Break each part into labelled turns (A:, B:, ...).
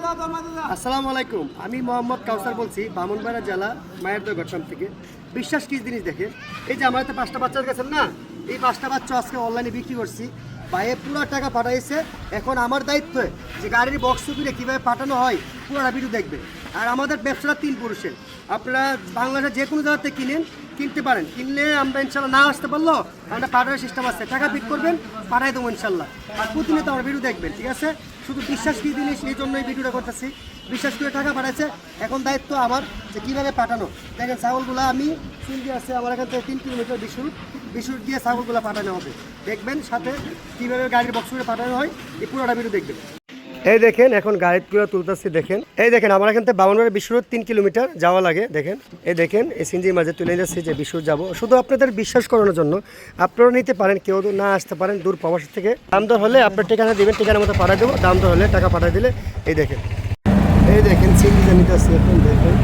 A: আসসালামু আলাইকুম, আমি মোহাম্মদ কাউসার বলছি ব্রাহ্মণবাড়িয়া জেলা মায়েরদহ ঘটসাম থেকে। বিশ্বাস কি জিনিস দেখেন, এই যে আমার তো 5টা বাচ্চা গেছেন না, এই 5টা বাচ্চা আজকে অনলাইনে বিক্রি করছি। বাইরে পুরো টাকা পাঠাইছে। এখন আমার দায়িত্ব যে গাড়ির বক্স সুবিধে কীভাবে পাঠানো হয় পুরোটা ভিডিও দেখবে। আর আমাদের ব্যবসাটা 3 পুরুষের। আপনারা বাংলাদেশে যে কোনো জায়গাতে কিনতে পারেন, কিনলে আমরা ইনশাল্লাহ না আসতে পারলো আমরা পাঠানোর সিস্টেম আছে, টাকা পিক করবেন পাঠাই দেবো ইনশাল্লাহ। আর প্রতিনিয়ত আমার ভিডিও দেখবেন, ঠিক আছে? শুধু বিশ্বাস কি জিনিস এই জন্য এই ভিডিওটা করতেছি। বিশ্বাস করে টাকা পাঠাচ্ছে, এখন দায়িত্ব আমার যে কীভাবে পাঠানো। দেখেন ছাগলগুলো আমি চিনতে আসছে আমার এখান থেকে 3 কিলোমিটার বিশুর দিয়ে ছাগলগুলো পাঠানো হবে। দেখবেন সাথে কীভাবে গাড়ির বক্স করে পাঠানো হয়, এই পুরোটা ভিডিও দেখবেন। এই দেখেন এখন গাড়িগুলো তুলতেছি। দেখেন এই দেখেন আমার এখান থেকে ব্রাহ্মণবাড়িয়া বিশুর 3 কিলোমিটার যাওয়া লাগে। দেখেন এই দেখেন এই সিনজির মাঝে তুলে যাচ্ছি যে বিশুর যাব। শুধু আপনাদের বিশ্বাস করানোর জন্য আপনারা নিতে পারেন, কেউ না আসতে পারেন দূর প্রবাস থেকে। দাম দর হলে আপনার ঠিকানা দেবেন, ঠিকানা মতো পাঠিয়ে দেবো। দাম দর হলে টাকা পাঠিয়ে দিলে এই দেখেন সিনজিটা নিতে আসছি এখন। দেখেন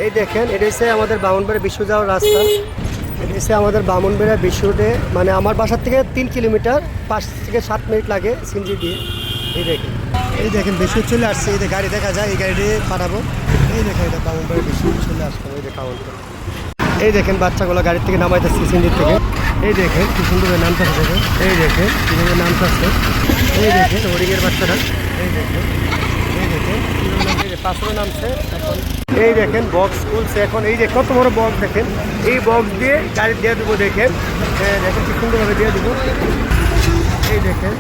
A: এই দেখেন এটা হচ্ছে আমাদের ব্রাহ্মণবাড়িয়া বিশ্ব যাওয়ার রাস্তা। এটা হচ্ছে আমাদের ব্রাহ্মণবাড়িয়া বিশুতে, মানে আমার বাসার থেকে 3 কিলোমিটার 5 থেকে 7 মিনিট লাগে সিনজি দিয়ে। এই দেখেন বেশি চলে আসছে, এই যে গাড়ি দেখা যায়, এই গাড়ি দিয়ে পাঠাবো। এই দেখেন এটা ব্রাহ্মণবাড়িয়া বেশি চলে আসছে, এই যে কাউন্টার। এই দেখেন বাচ্চাগুলো গাড়ি থেকে নামাইতেছে সিন্দির থেকে। এই দেখেন কি সুন্দর নামটা আছে, এই দেখেন কীভাবে নামটা আছে। এই দেখেন হরিণের বাচ্চাটা, এই দেখেন পাঁচশো নামছে এখন। এই দেখেন বক্স খুলছে এখন, এই যে কত বড় বক্স দেখেন। এই বক্স দিয়ে গাড়ি দিয়ে দেবো। দেখেন দেখেন কি সুন্দরভাবে দিয়ে দেবো। এই দেখেন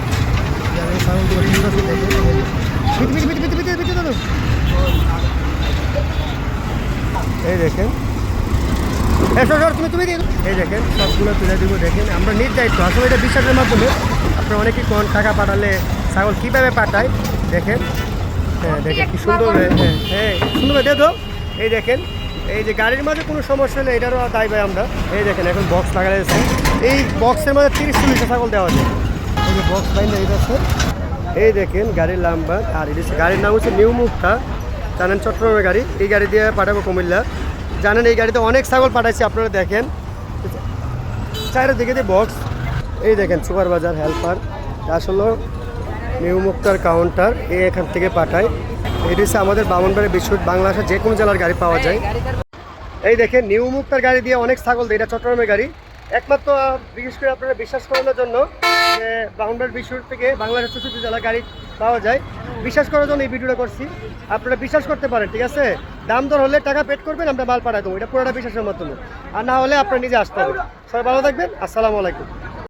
A: এই দেখেন তুমি এই দেখেন সবগুলো তুলে দিব। দেখেন আমরা নির্ধারিত আসলে এটা বিশ্বাসের মাধ্যমে আপনারা অনেকেই কোন টাকা পাঠালে ছাগল কীভাবে পাঠায়। দেখেন দেখেন কি সুন্দর, সুন্দরভাবে দিয়ে দাও। এই দেখেন এই যে গাড়ির মাঝে কোনো সমস্যা হলে এটারও দায় পাই আমরা। এই দেখেন এখন বক্স লাগা যাচ্ছে, এই বক্সের মধ্যে 30-40টা ছাগল দেওয়া যায়। এই যে বক্স বাইন আছে। এই দেখেন গাড়ির নাম্বার, আর গাড়ির নাম হচ্ছে নিউ মুক্তা, জানেন চট্টগ্রামের গাড়ি। এই গাড়ি দিয়ে পাঠাবো কুমিল্লা। জানেন এই গাড়িতে অনেক ছাগল পাঠাচ্ছি, আপনারা দেখেন চারিদিকে দিয়ে বক্স। এই দেখেন সুপারবাজার হেল্পার, আসলে নিউ মুক্তার কাউন্টার, এখান থেকে পাঠায়। এটি হচ্ছে আমাদের ব্রাহ্মণবাড়িয়া বিশ্ব, বাংলাদেশের যে কোনো জেলার গাড়ি পাওয়া যায়। এই দেখেন নিউ মুক্তার গাড়ি দিয়ে অনেক ছাগল দেয়, এটা চট্টগ্রামের গাড়ি। একমাত্র বিশেষ করে আপনারা বিশ্বাস করানোর জন্য যে ব্রাহ্মণবাড়িয়া বিশ্ব থেকে বাংলাদেশের 64 জেলার গাড়ি পাওয়া যায়, বিশ্বাস করার জন্য এই ভিডিওটা করছি। আপনারা বিশ্বাস করতে পারেন, ঠিক আছে? দাম দর হলে টাকা পেড করবেন, আমরা মাল পাঠাই দেবো। এটা পুরোটা বিশ্বাসের মাধ্যমে, আর না হলে আপনারা নিজে আসতে হবে। সবাই ভালো থাকবেন, আসসালামু আলাইকুম।